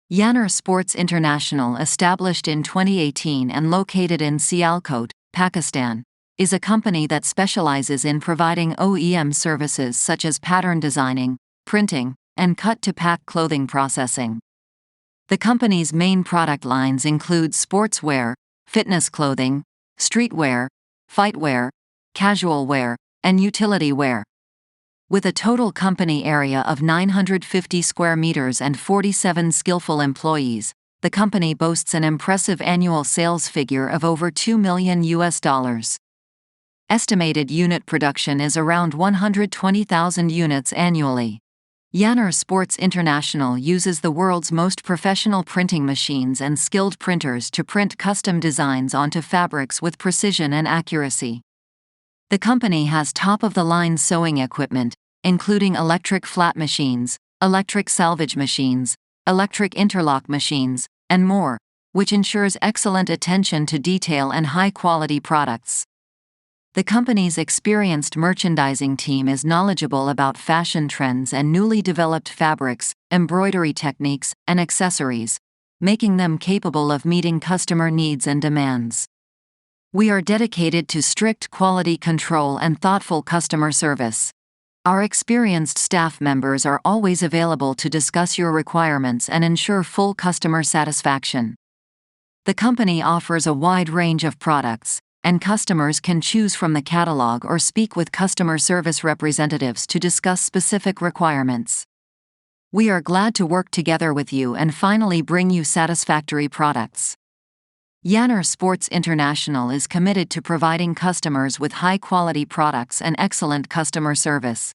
Yanner Sports International, established in 2018 and located in Sialkot, Pakistan, is a company that specializes in providing OEM services such as pattern designing, printing, and cut-to-pack clothing processing. The company's main product lines include sportswear, fitness clothing, streetwear, fightwear, casual wear, and utility wear. With a total company area of 950 square meters and 47 skillful employees, the company boasts an impressive annual sales figure of over $2 million. Estimated unit production is around 120,000 units annually. Yanner Sports International uses the world's most professional printing machines and skilled printers to print custom designs onto fabrics with precision and accuracy. The company has top-of-the-line sewing equipment, including electric flat machines, electric salvage machines, electric interlock machines, and more, which ensures excellent attention to detail and high-quality products. The company's experienced merchandising team is knowledgeable about fashion trends and newly developed fabrics, embroidery techniques, and accessories, making them capable of meeting customer needs and demands. We are dedicated to strict quality control and thoughtful customer service. Our experienced staff members are always available to discuss your requirements and ensure full customer satisfaction. The company offers a wide range of products, and customers can choose from the catalog or speak with customer service representatives to discuss specific requirements. We are glad to work together with you and finally bring you satisfactory products. Yanner Sports International is committed to providing customers with high-quality products and excellent customer service.